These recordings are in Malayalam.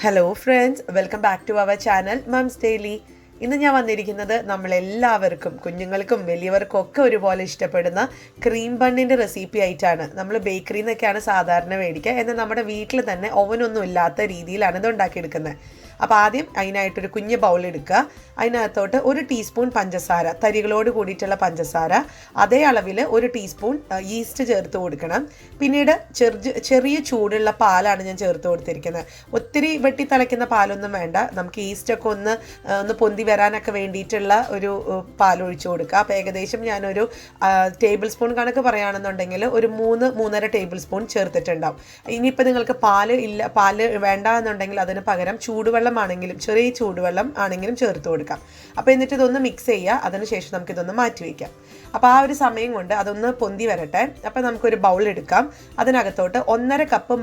Hello friends, welcome back to our channel Mums Daily. ഇന്ന് ഞാൻ വന്നിരിക്കുന്നത് നമ്മളെല്ലാവർക്കും, കുഞ്ഞുങ്ങൾക്കും വലിയവർക്കും ഒക്കെ ഒരുപോലെ ഇഷ്ടപ്പെടുന്ന ക്രീം ബണ്ണിൻ്റെ റെസിപ്പി ആയിട്ടാണ്. നമ്മൾ ബേക്കറിയിൽ നിന്നൊക്കെയാണ് സാധാരണ മേടിക്കുക, എന്നാൽ നമ്മുടെ വീട്ടിൽ തന്നെ ഓവനൊന്നും ഇല്ലാത്ത രീതിയിലാണ് ഇത് ഉണ്ടാക്കിയെടുക്കുന്നത്. അപ്പോൾ ആദ്യം അതിനായിട്ടൊരു കുഞ്ഞ് ബൗൾ എടുക്കുക. അതിനകത്തോട്ട് 1 ടീസ്പൂൺ പഞ്ചസാര, തരികളോട് കൂടിയിട്ടുള്ള പഞ്ചസാര, അതേ അളവിൽ 1 ടീസ്പൂൺ ഈസ്റ്റ് ചേർത്ത് കൊടുക്കണം. പിന്നീട് ചെറിയ ചൂടുള്ള പാലാണ് ഞാൻ ചേർത്ത് കൊടുത്തിരിക്കുന്നത്. ഒത്തിരി വെട്ടി തിളയ്ക്കുന്ന പാലൊന്നും വേണ്ട, നമുക്ക് ഈസ്റ്റൊക്കെ ഒന്ന് പൊന്തി വരാനൊക്കെ വേണ്ടിയിട്ടുള്ള ഒരു പാലൊഴിച്ച് കൊടുക്കുക. അപ്പോൾ ഏകദേശം ഞാനൊരു ടേബിൾ സ്പൂൺ കണക്ക് പറയുകയാണെന്നുണ്ടെങ്കിൽ ഒരു 3-3.5 ടേബിൾ സ്പൂൺ ചേർത്തിട്ടുണ്ടാവും. ഇനിയിപ്പോൾ നിങ്ങൾക്ക് പാല് വേണ്ട എന്നുണ്ടെങ്കിൽ അതിന് പകരം ചൂടുവെള്ളമാണെങ്കിലും, ചെറിയ ചൂടുവെള്ളം ആണെങ്കിലും ചേർത്ത് കൊടുക്കാം. അപ്പോൾ എന്നിട്ട് ഇതൊന്ന് മിക്സ് ചെയ്യുക. അതിനുശേഷം നമുക്കിതൊന്ന് മാറ്റി വയ്ക്കാം. അപ്പോൾ ആ ഒരു സമയം കൊണ്ട് അതൊന്ന് പൊന്തി വരട്ടെ. അപ്പോൾ നമുക്കൊരു ബൗൾ എടുക്കാം. അതിനകത്തോട്ട് 1.5 കപ്പ്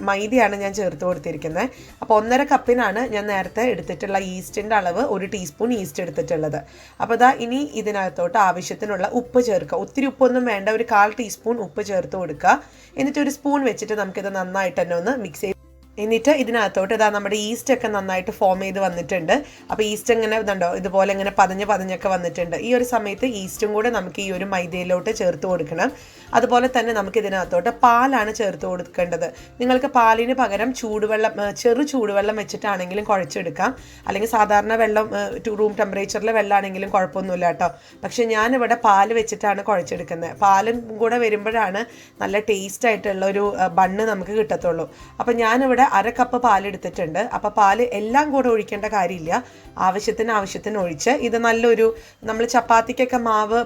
മൈദയാണ് ഞാൻ ചേർത്ത് കൊടുത്തിരിക്കുന്നത്. അപ്പോൾ 1.5 കപ്പിനാണ് ഞാൻ നേരത്തെ എടുത്തിട്ടുള്ള ഈസ്റ്റിൻ്റെ അളവ് 1 ടീസ്പൂൺ ഈസ്റ്റ് എടുത്തിട്ടുള്ളത്. അപ്പോൾ ഇനി ഇതിനകത്തോട്ട് ആവശ്യത്തിനുള്ള ഉപ്പ് ചേർക്കുക. ഒത്തിരി ഉപ്പൊന്നും വേണ്ട, ഒരു 1/4 ടീസ്പൂൺ ഉപ്പ് ചേർത്ത് കൊടുക്കുക. എന്നിട്ട് ഒരു സ്പൂൺ വെച്ചിട്ട് നമുക്കിത് നന്നായിട്ട് തന്നെ ഒന്ന് മിക്സ് ചെയ്ത്, എന്നിട്ട് ഇതിനകത്തോട്ട് നമ്മുടെ ഈസ്റ്റൊക്കെ നന്നായിട്ട് ഫോം ചെയ്ത് വന്നിട്ടുണ്ട്. അപ്പോൾ ഈസ്റ്റ് ഇങ്ങനെ ഇതുണ്ടോ, ഇതുപോലെ ഇങ്ങനെ പതഞ്ഞൊക്കെ വന്നിട്ടുണ്ട്. ഈ ഒരു സമയത്ത് ഈസ്റ്റും കൂടെ നമുക്ക് ഈ ഒരു മൈദയിലോട്ട് ചേർത്ത് കൊടുക്കണം. അതുപോലെ തന്നെ നമുക്ക് ഇതിനകത്തോട്ട് പാലാണ് ചേർത്ത് കൊടുക്കേണ്ടത്. നിങ്ങൾക്ക് പാലിന് പകരം ചെറു ചൂടുവെള്ളം വെച്ചിട്ടാണെങ്കിലും കുഴച്ചെടുക്കാം, അല്ലെങ്കിൽ സാധാരണ വെള്ളം റൂം ടെമ്പറേച്ചറിലെ വെള്ളമാണെങ്കിലും കുഴപ്പമൊന്നുമില്ല കേട്ടോ. പക്ഷെ ഞാനിവിടെ പാല് വെച്ചിട്ടാണ് കുഴച്ചെടുക്കുന്നത്. പാലും കൂടെ വരുമ്പോഴാണ് നല്ല ടേസ്റ്റ് ആയിട്ടുള്ള ഒരു ബണ്ണ് നമുക്ക് കിട്ടത്തുള്ളൂ. അപ്പം ഞാനിവിടെ 1/2 കപ്പ് പാലെടുത്തിട്ടുണ്ട്. അപ്പോൾ പാല് എല്ലാം കൂടെ ഒഴിക്കേണ്ട കാര്യമില്ല, ആവശ്യത്തിന് ഒഴിച്ച് ഇത് നല്ലൊരു, നമ്മൾ ചപ്പാത്തിക്കൊക്കെ മാവ്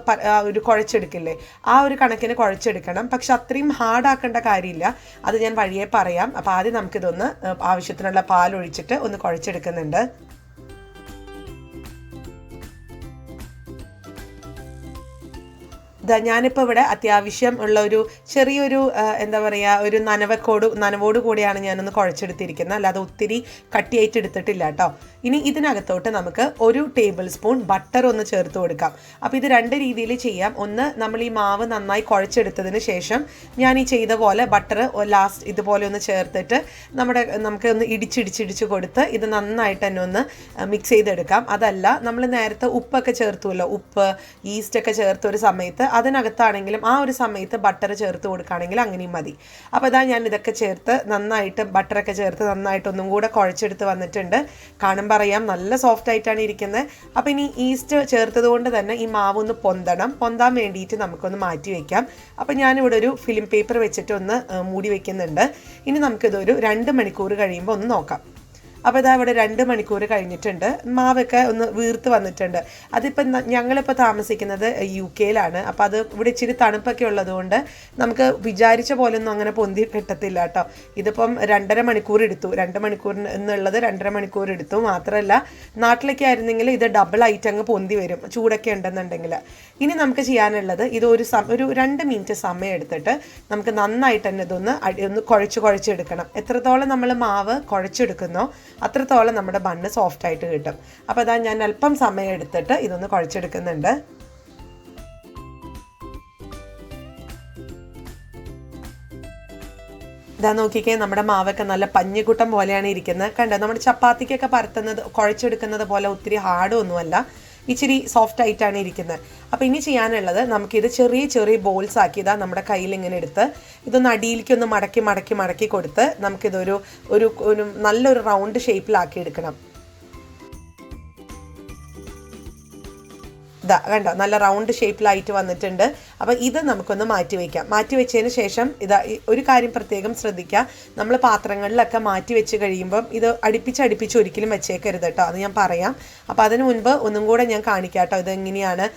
ഒരു കുഴച്ചെടുക്കില്ലേ, ആ ഒരു കണക്കിന് കുഴച്ചെടുക്കണം. പക്ഷെ അത്രയും ഹാർഡാക്കേണ്ട കാര്യമില്ല, അത് ഞാൻ വഴിയെ പറയാം. അപ്പോൾ ആദ്യം നമുക്കിതൊന്ന് ആവശ്യത്തിനുള്ള പാലൊഴിച്ചിട്ട് ഒന്ന് കുഴച്ചെടുക്കുന്നുണ്ട്. ഞാനിപ്പോൾ ഇവിടെ അത്യാവശ്യം ഉള്ള ഒരു ചെറിയൊരു എന്താ പറയുക, ഒരു നനവോട് കൂടിയാണ് ഞാനൊന്ന് കുഴച്ചെടുത്തിരിക്കുന്നത്, അല്ലാതെ ഒത്തിരി കട്ടിയായിട്ട് എടുത്തിട്ടില്ല കേട്ടോ. ഇനി ഇതിനകത്തോട്ട് നമുക്ക് 1 ടേബിൾ സ്പൂൺ ബട്ടർ ഒന്ന് ചേർത്ത് കൊടുക്കാം. അപ്പോൾ ഇത് 2 രീതിയിൽ ചെയ്യാം. ഒന്ന്, നമ്മൾ ഈ മാവ് നന്നായി കുഴച്ചെടുത്തതിന് ശേഷം ഞാൻ ഈ ചെയ്ത പോലെ ബട്ടർ ലാസ്റ്റ് ഇതുപോലെ ഒന്ന് ചേർത്തിട്ട് നമുക്ക് ഒന്ന് ഇടിച്ചിടിച്ച് കൊടുത്ത് ഇത് നന്നായിട്ട് തന്നെ ഒന്ന് മിക്സ് ചെയ്തെടുക്കാം. അതല്ല, നമ്മൾ നേരത്തെ ഉപ്പൊക്കെ ചേർത്തുമല്ലോ, ഉപ്പ് ഈസ്റ്റൊക്കെ ചേർത്തൊരു സമയത്ത് അതിനകത്താണെങ്കിലും ആ ഒരു സമയത്ത് ബട്ടർ ചേർത്ത് കൊടുക്കുകയാണെങ്കിൽ അങ്ങനെയും മതി. അപ്പോൾ ഞാൻ ഇതൊക്കെ ചേർത്ത് നന്നായിട്ട് ബട്ടറൊക്കെ ചേർത്ത് നന്നായിട്ടൊന്നും കൂടെ കുഴച്ചെടുത്ത് വന്നിട്ടുണ്ട്. കാണുമ്പോൾ അറിയാം നല്ല സോഫ്റ്റ് ആയിട്ടാണ് ഇരിക്കുന്നത്. അപ്പോൾ ഇനി ഈസ്റ്റ് ചേർത്തത് കൊണ്ട് തന്നെ ഈ മാവ് ഒന്ന് പൊന്താൻ വേണ്ടിയിട്ട് നമുക്കൊന്ന് മാറ്റി വയ്ക്കാം. അപ്പോൾ ഞാനിവിടെ ഒരു ഫിലിം പേപ്പർ വെച്ചിട്ട് ഒന്ന് മൂടി വയ്ക്കുന്നുണ്ട്. ഇനി നമുക്കിതൊരു 2 മണിക്കൂർ കഴിയുമ്പോൾ ഒന്ന് നോക്കാം. അപ്പോൾ ഇവിടെ 2 മണിക്കൂർ കഴിഞ്ഞിട്ടുണ്ട്. മാവൊക്കെ ഒന്ന് വീർത്ത് വന്നിട്ടുണ്ട്. അതിപ്പോൾ ഞങ്ങളിപ്പോൾ താമസിക്കുന്നത് UK-ലാണ്. അപ്പോൾ അത് ഇവിടെ ഇച്ചിരി തണുപ്പൊക്കെ ഉള്ളതുകൊണ്ട് നമുക്ക് വിചാരിച്ച പോലെ ഒന്നും അങ്ങനെ പൊന്തി കിട്ടത്തില്ല കേട്ടോ. ഇതിപ്പം 2.5 മണിക്കൂർ എടുത്തു. 2 മണിക്കൂർ എന്നുള്ളത് 2.5 മണിക്കൂർ എടുത്തു. മാത്രമല്ല, നാട്ടിലൊക്കെ ആയിരുന്നെങ്കിൽ ഇത് ഡബിൾ ആയിട്ട് അങ്ങ് പൊന്തി വരും, ചൂടൊക്കെ ഉണ്ടെന്നുണ്ടെങ്കിൽ. ഇനി നമുക്ക് ചെയ്യാനുള്ളത് ഇത് ഒരു 2 മിനിറ്റ് സമയം എടുത്തിട്ട് നമുക്ക് നന്നായിട്ട് തന്നെ ഒന്ന് കുഴച്ചെടുക്കണം. എത്രത്തോളം നമ്മൾ മാവ് കുഴച്ചെടുക്കുന്നോ അത്രത്തോളം നമ്മുടെ ബണ്ണ് സോഫ്റ്റ് ആയിട്ട് കിട്ടും. അപ്പോൾ ഞാൻ അല്പം സമയം എടുത്തിട്ട് ഇതൊന്ന് കുഴച്ചെടുക്കുന്നുണ്ട്. നോക്കിക്കേ, നമ്മുടെ മാവൊക്കെ നല്ല പഞ്ഞിക്കുട്ടം പോലെയാണ് ഇരിക്കുന്നത്. കണ്ടോ, നമ്മുടെ ചപ്പാത്തിക്കൊക്കെ കുഴച്ചെടുക്കുന്നത് പോലെ ഒത്തിരി ഹാർഡൊന്നുമല്ല, ഇച്ചിരി സോഫ്റ്റ് ആയിട്ടാണ് ഇരിക്കുന്നത്. അപ്പോൾ ഇനി ചെയ്യാനുള്ളത്, നമുക്കിത് ചെറിയ ബോൾസ് ആക്കി നമ്മുടെ കയ്യിൽ ഇങ്ങനെ എടുത്ത് ഇതൊന്ന് അടിയിലേക്കൊന്ന് മടക്കി കൊടുത്ത് നമുക്കിതൊരു നല്ലൊരു റൗണ്ട് ഷേപ്പിലാക്കി എടുക്കണം. കണ്ടോ, നല്ല റൗണ്ട് ഷേപ്പിലായിട്ട് വന്നിട്ടുണ്ട്. അപ്പോൾ ഇത് നമുക്കൊന്ന് മാറ്റി വയ്ക്കാം. മാറ്റി വെച്ചതിന് ശേഷം ഒരു കാര്യം പ്രത്യേകം ശ്രദ്ധിക്കുക, നമ്മൾ പാത്രങ്ങളിലൊക്കെ മാറ്റി വെച്ച് കഴിയുമ്പം ഇത് അടുപ്പിച്ച് ഒരിക്കലും വെച്ചേക്കരുത് കേട്ടോ, അത് ഞാൻ പറയാം. അപ്പോൾ അതിന് മുൻപ് ഒന്നും കൂടെ ഞാൻ കാണിക്കാം കേട്ടോ, ഇതെങ്ങനെയാണ്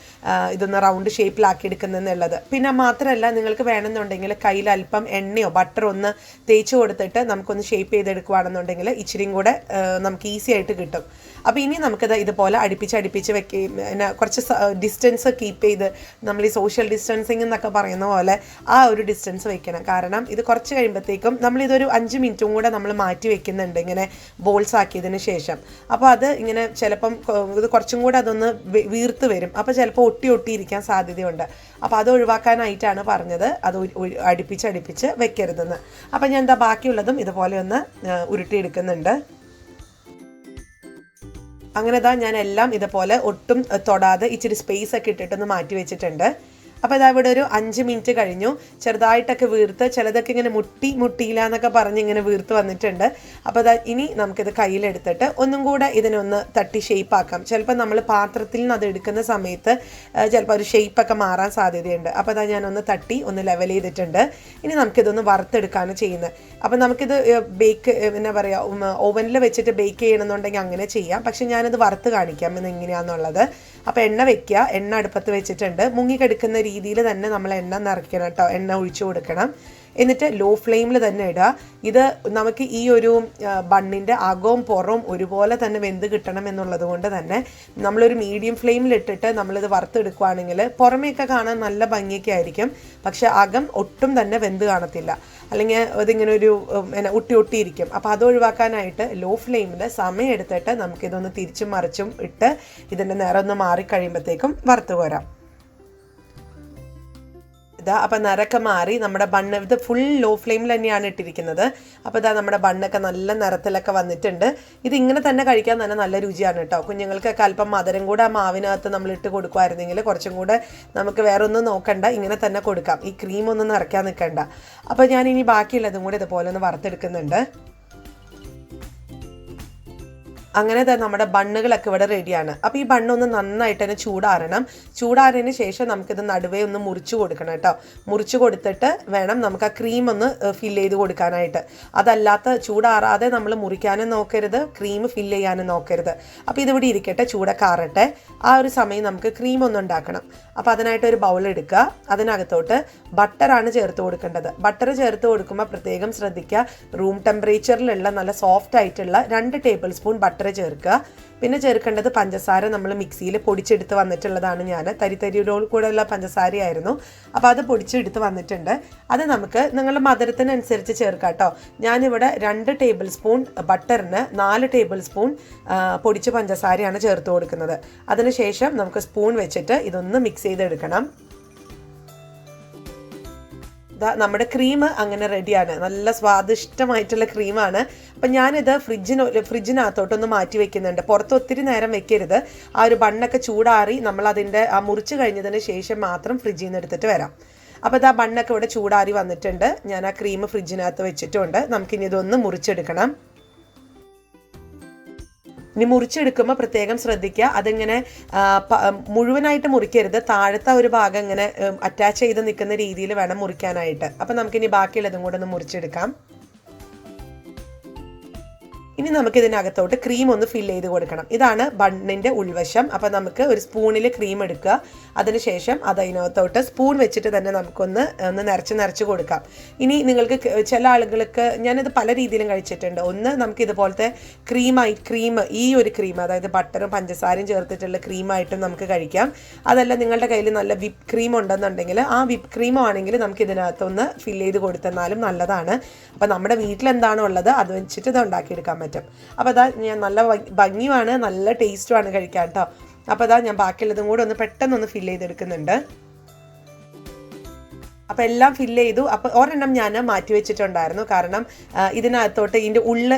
ഇതൊന്ന് റൗണ്ട് ഷേപ്പിലാക്കി എടുക്കുന്നതെന്നുള്ളത്. പിന്നെ മാത്രമല്ല, നിങ്ങൾക്ക് വേണമെന്നുണ്ടെങ്കിൽ കയ്യിൽ അല്പം എണ്ണയോ ബട്ടറോ ഒന്ന് തേച്ച് കൊടുത്തിട്ട് നമുക്കൊന്ന് ഷേപ്പ് ചെയ്തെടുക്കുകയാണെന്നുണ്ടെങ്കിൽ ഇച്ചിരിയും കൂടെ നമുക്ക് ഈസി ആയിട്ട് കിട്ടും. അപ്പോൾ ഇനി നമുക്കിത് ഇതുപോലെ അടുപ്പിച്ച് കുറച്ച് ഡിസ്റ്റൻസ് കീപ്പ് ചെയ്ത്, നമ്മൾ ഈ സോഷ്യൽ ഡിസ്റ്റൻസ് ഡിസ്റ്റൻസിങ് എന്നൊക്കെ പറയുന്ന പോലെ ആ ഒരു ഡിസ്റ്റൻസ് വെക്കണം. കാരണം ഇത് കുറച്ച് കഴിയുമ്പോഴത്തേക്കും നമ്മളിതൊരു 5 മിനിറ്റും കൂടെ നമ്മൾ മാറ്റി വെക്കുന്നുണ്ട് ഇങ്ങനെ ബോൾസ് ആക്കിയതിന് ശേഷം. അപ്പോൾ അത് ഇങ്ങനെ ചിലപ്പം ഇത് കുറച്ചും കൂടെ അതൊന്ന് വീർത്ത് വരും. അപ്പോൾ ചിലപ്പോൾ ഒട്ടിയിരിക്കാൻ സാധ്യതയുണ്ട്. അപ്പോൾ അത് ഒഴിവാക്കാനായിട്ടാണ് പറഞ്ഞത് അത് അടുപ്പിച്ച് വെക്കരുതെന്ന്. അപ്പോൾ ഞാൻ എന്താ ബാക്കിയുള്ളതും ഇതുപോലെ ഒന്ന് ഉരുട്ടിയെടുക്കുന്നുണ്ട്. അങ്ങനെ ഞാൻ എല്ലാം ഇതുപോലെ ഒട്ടും തൊടാതെ ഇച്ചിരി സ്പേസ് ഒക്കെ ഇട്ടിട്ടൊന്ന് മാറ്റി വെച്ചിട്ടുണ്ട്. അപ്പോൾ ഇതാ ഇവിടെ ഒരു 5 മിനിറ്റ് കഴിഞ്ഞു. ചെറുതായിട്ടൊക്കെ വീർത്ത് ചിലതൊക്കെ ഇങ്ങനെ മുട്ടിയില്ല എന്നൊക്കെ പറഞ്ഞ് ഇങ്ങനെ വീർത്ത് വന്നിട്ടുണ്ട്. അപ്പോൾ ഇനി നമുക്കിത് കയ്യിലെടുത്തിട്ട് ഒന്നും കൂടെ ഇതിനൊന്ന് തട്ടി ഷേപ്പാക്കാം. ചിലപ്പോൾ നമ്മൾ പാത്രത്തിൽ നിന്ന് അത് എടുക്കുന്ന സമയത്ത് ചിലപ്പോൾ ഒരു ഷേപ്പൊക്കെ മാറാൻ സാധ്യതയുണ്ട്. അപ്പോൾ ഞാനൊന്ന് തട്ടി ഒന്ന് ലെവൽ ചെയ്തിട്ടുണ്ട്. ഇനി നമുക്കിതൊന്ന് വറുത്തെടുക്കുകയാണ് ചെയ്യുന്നത്. അപ്പോൾ നമുക്കിത് എന്താ പറയുക ഓവനിൽ വെച്ചിട്ട് ബേക്ക് ചെയ്യണമെന്നുണ്ടെങ്കിൽ അങ്ങനെ ചെയ്യാം. പക്ഷെ ഞാനത് വറുത്ത് കാണിക്കാം ഇന്ന് എങ്ങനെയാണെന്നുള്ളത്. അപ്പോൾ എണ്ണ വെക്കുക. എണ്ണ അടുപ്പത്ത് വെച്ചിട്ടുണ്ട്. മുങ്ങിക്കെടുക്കുന്ന രീതിയിൽ തന്നെ നമ്മൾ എണ്ണ നിറയ്ക്കണം കേട്ടോ. എണ്ണ ഒഴിച്ചു കൊടുക്കണം. എന്നിട്ട് ലോ ഫ്ലെയിമിൽ തന്നെ ഇടുക. ഇത് നമുക്ക് ഈ ഒരു ബണ്ണിൻ്റെ അകവും പുറവും ഒരുപോലെ തന്നെ വെന്ത് കിട്ടണം എന്നുള്ളത് കൊണ്ട് തന്നെ നമ്മളൊരു മീഡിയം ഫ്ലെയിമിൽ ഇട്ടിട്ട് നമ്മളിത് വറുത്തെടുക്കുകയാണെങ്കിൽ പുറമേയൊക്കെ കാണാൻ നല്ല ഭംഗിയൊക്കെ ആയിരിക്കും. പക്ഷെ അകം ഒട്ടും തന്നെ വെന്ത് കാണത്തില്ല. അല്ലെങ്കിൽ അതിങ്ങനെ ഒരു ഒട്ടിയിരിക്കും. അപ്പോൾ അത് ഒഴിവാക്കാനായിട്ട് ലോ ഫ്ലെയിമിൽ സമയം എടുത്തിട്ട് നമുക്കിതൊന്ന് തിരിച്ചും മറിച്ചും ഇട്ട് ഇതിൻ്റെ നിറം ഒന്ന് മാറിക്കഴിയുമ്പോഴത്തേക്കും വറുത്ത് കോരാം. അപ്പോൾ നിറമൊക്കെ മാറി നമ്മുടെ ബണ്ണ് ഇത് ഫുൾ ലോ ഫ്ലെയിമിൽ തന്നെയാണ് ഇട്ടിരിക്കുന്നത്. അപ്പോൾ നമ്മുടെ ബണ്ണൊക്കെ നല്ല നിറത്തിലൊക്കെ വന്നിട്ടുണ്ട്. ഇതിങ്ങനെ തന്നെ കഴിക്കാൻ തന്നെ നല്ല രുചിയാണ് കേട്ടോ. കുഞ്ഞുങ്ങൾക്കൊക്കെ അല്പം മധുരം കൂടെ ആ മാവിനകത്ത് നമ്മൾ ഇട്ട് കൊടുക്കുമായിരുന്നെങ്കിൽ കുറച്ചും കൂടെ നമുക്ക് വേറെ ഒന്നും നോക്കണ്ട, ഇങ്ങനെ തന്നെ കൊടുക്കാം. ഈ ക്രീം ഒന്നും നിറയ്ക്കാൻ നിൽക്കണ്ട. അപ്പോൾ ഞാനിനി ബാക്കിയുള്ളതും കൂടെ ഇതുപോലെ ഒന്ന് വറുത്തെടുക്കുന്നുണ്ട്. അങ്ങനെ നമ്മുടെ ബണ്ണുകളൊക്കെ ഇവിടെ റെഡിയാണ്. അപ്പോൾ ഈ ബണ്ണൊന്ന് നന്നായിട്ട് തന്നെ ചൂടാറിയതിന് ശേഷം നമുക്കിത് നടുവേ ഒന്ന് മുറിച്ച് കൊടുക്കണം കേട്ടോ. മുറിച്ച് കൊടുത്തിട്ട് വേണം നമുക്ക് ആ ക്രീം ഒന്ന് ഫില്ല് ചെയ്ത് കൊടുക്കാനായിട്ട്. അതല്ലാത്ത ചൂടാറാതെ നമ്മൾ മുറിക്കാനും നോക്കരുത്, ക്രീം ഫില്ല് ചെയ്യാനും നോക്കരുത്. അപ്പോൾ ഇതിവിടെ ഇരിക്കട്ടെ, ചൂടൊക്കെ ആറട്ടെ. ആ ഒരു സമയം നമുക്ക് ക്രീം ഒന്ന് ഉണ്ടാക്കണം. അപ്പോൾ അതിനായിട്ട് ഒരു ബൗൾ എടുക്കുക. അതിനകത്തോട്ട് ബട്ടറാണ് ചേർത്ത് കൊടുക്കേണ്ടത്. ബട്ടർ ചേർത്ത് കൊടുക്കുമ്പോൾ പ്രത്യേകം ശ്രദ്ധിക്കുക, റൂം ടെമ്പറേച്ചറിലുള്ള നല്ല സോഫ്റ്റ് ആയിട്ടുള്ള 2 ടേബിൾ സ്പൂൺ ബട്ടർ ചേർക്കുക. പിന്നെ ചേർക്കേണ്ടത് പഞ്ചസാര നമ്മൾ മിക്സിയിൽ പൊടിച്ചെടുത്ത് വന്നിട്ടുള്ളതാണ്. ഞാൻ തരിയോട് കൂടെയുള്ള പഞ്ചസാരയായിരുന്നു. അപ്പോൾ അത് പൊടിച്ചെടുത്ത് വന്നിട്ടുണ്ട്. അത് നമുക്ക് നിങ്ങളുടെ മധുരത്തിനനുസരിച്ച് ചേർക്കാം കേട്ടോ. ഞാനിവിടെ 2 ടേബിൾ സ്പൂൺ ബട്ടറിന് 4 ടേബിൾ സ്പൂൺ പൊടിച്ച പഞ്ചസാരയാണ് ചേർത്ത് കൊടുക്കുന്നത്. അതിനുശേഷം നമുക്ക് സ്പൂൺ വെച്ചിട്ട് ഇതൊന്ന് മിക്സ് ചെയ്തെടുക്കണം. നമ്മുടെ ക്രീം അങ്ങനെ റെഡിയാണ്. നല്ല സ്വാദിഷ്ടമായിട്ടുള്ള ക്രീമാണ്. അപ്പം ഞാനിത് ഫ്രിഡ്ജിനകത്തോട്ടൊന്ന് മാറ്റി വെക്കുന്നുണ്ട്. പുറത്ത് ഒത്തിരി നേരം വെക്കരുത്. ആ ഒരു ബണ്ണൊക്കെ ചൂടാറി നമ്മൾ അതിൻ്റെ ആ മുറിച്ച് കഴിഞ്ഞതിന് ശേഷം മാത്രം ഫ്രിഡ്ജിൽ നിന്ന് എടുത്തിട്ട് വരാം. അപ്പോൾ ബണ്ണൊക്കെ ഇവിടെ ചൂടാറി വന്നിട്ടുണ്ട്. ഞാൻ ആ ക്രീം ഫ്രിഡ്ജിനകത്ത് വെച്ചിട്ടുണ്ട്. നമുക്കിനി ഇതൊന്ന് മുറിച്ചെടുക്കണം. ഇനി മുറിച്ചെടുക്കുമ്പോൾ പ്രത്യേകം ശ്രദ്ധിക്കുക, അതിങ്ങനെ മുഴുവനായിട്ട് മുറിക്കരുത്. താഴത്തെ ഒരു ഭാഗം ഇങ്ങനെ അറ്റാച്ച് ചെയ്ത് നിൽക്കുന്ന രീതിയിൽ വേണം മുറിക്കാനായിട്ട്. അപ്പം നമുക്കിനി ബാക്കിയുള്ളതും കൂടെ ഒന്ന് മുറിച്ചെടുക്കാം. ഇനി നമുക്ക് ഇതിനകത്തോട്ട് ക്രീം ഒന്ന് ഫില്ല് ചെയ്ത് കൊടുക്കണം. ഇതാണ് ബണ്ണിൻ്റെ ഉൾവശം. അപ്പോൾ നമുക്ക് ഒരു സ്പൂണിൽ ക്രീം എടുക്കുക. അതിനുശേഷം അതിനകത്തോട്ട് സ്പൂൺ വെച്ചിട്ട് തന്നെ നമുക്കൊന്ന് നിറച്ച് കൊടുക്കാം. ഇനി നിങ്ങൾക്ക് ചില ആളുകൾക്ക് ഞാനിത് പല രീതിയിലും കഴിച്ചിട്ടുണ്ട്. ഒന്ന് നമുക്ക് ഇതുപോലത്തെ ക്രീം ഈ ഒരു ക്രീം, അതായത് ബട്ടറും പഞ്ചസാരയും ചേർത്തിട്ടുള്ള ക്രീമായിട്ടും നമുക്ക് കഴിക്കാം. അതല്ല നിങ്ങളുടെ കയ്യിൽ നല്ല വിപ്പ് ക്രീം ഉണ്ടെന്നുണ്ടെങ്കിൽ ആ വിപ്പ് ക്രീം ആണെങ്കിൽ നമുക്ക് ഇതിനകത്തൊന്ന് ഫില്ല് ചെയ്ത് കൊടുത്തെന്നാലും നല്ലതാണ്. അപ്പോൾ നമ്മുടെ വീട്ടിലെന്താണോ ഉള്ളത് അത് വെച്ചിട്ട് ഇത് ഉണ്ടാക്കിയെടുക്കാൻ പറ്റും. അപ്പോൾ ഞാൻ നല്ല ഭംഗിയുമാണ്, നല്ല ടേസ്റ്റുമാണ് കഴിക്കാൻ കേട്ടോ. അപ്പോൾ ഞാൻ ബാക്കിയുള്ളതും കൂടെ ഒന്ന് പെട്ടെന്നൊന്ന് ഫില്ല് ചെയ്തെടുക്കുന്നുണ്ട്. അപ്പോൾ എല്ലാം ഫില്ല് ചെയ്തു. അപ്പോൾ ഒരെണ്ണം ഞാൻ മാറ്റി വെച്ചിട്ടുണ്ടായിരുന്നു. കാരണം ഇതിനകത്തോട്ട് ഇതിൻ്റെ ഉള്ളിൽ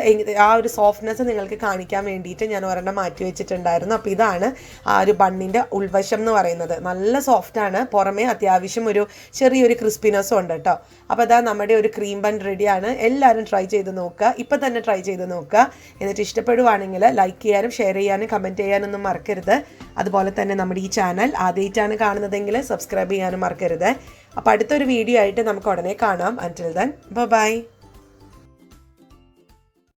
ആ ഒരു സോഫ്റ്റ്നെസ് നിങ്ങൾക്ക് കാണിക്കാൻ വേണ്ടിയിട്ട് ഞാൻ ഒരെണ്ണം മാറ്റി വെച്ചിട്ടുണ്ടായിരുന്നു. അപ്പോൾ ഇതാണ് ആ ഒരു ബണ്ണിൻ്റെ ഉൾവശം എന്ന് പറയുന്നത്. നല്ല സോഫ്റ്റാണ്, പുറമേ അത്യാവശ്യം ഒരു ചെറിയൊരു ക്രിസ്പിനെസ്സും ഉണ്ട് കേട്ടോ. അപ്പോൾ നമ്മുടെ ഒരു ക്രീം ബൺ റെഡിയാണ്. എല്ലാവരും ട്രൈ ചെയ്ത് നോക്കുക. ഇപ്പം തന്നെ ട്രൈ ചെയ്ത് നോക്കുക. എന്നിട്ട് ഇഷ്ടപ്പെടുവാണെങ്കിൽ ലൈക്ക് ചെയ്യാനും ഷെയർ ചെയ്യാനും കമൻറ്റ് ചെയ്യാനൊന്നും മറക്കരുത്. അതുപോലെ തന്നെ നമ്മുടെ ഈ ചാനൽ ആദ്യമായിട്ടാണ് കാണുന്നതെങ്കിൽ സബ്സ്ക്രൈബ് ചെയ്യാനും മറക്കരുത്. അപ്പോൾ അടുത്തൊരു വീഡിയോ ആയിട്ട് നമുക്ക് ഉടനെ കാണാം. അൻറ്റിൽ ദെൻ ബൈ.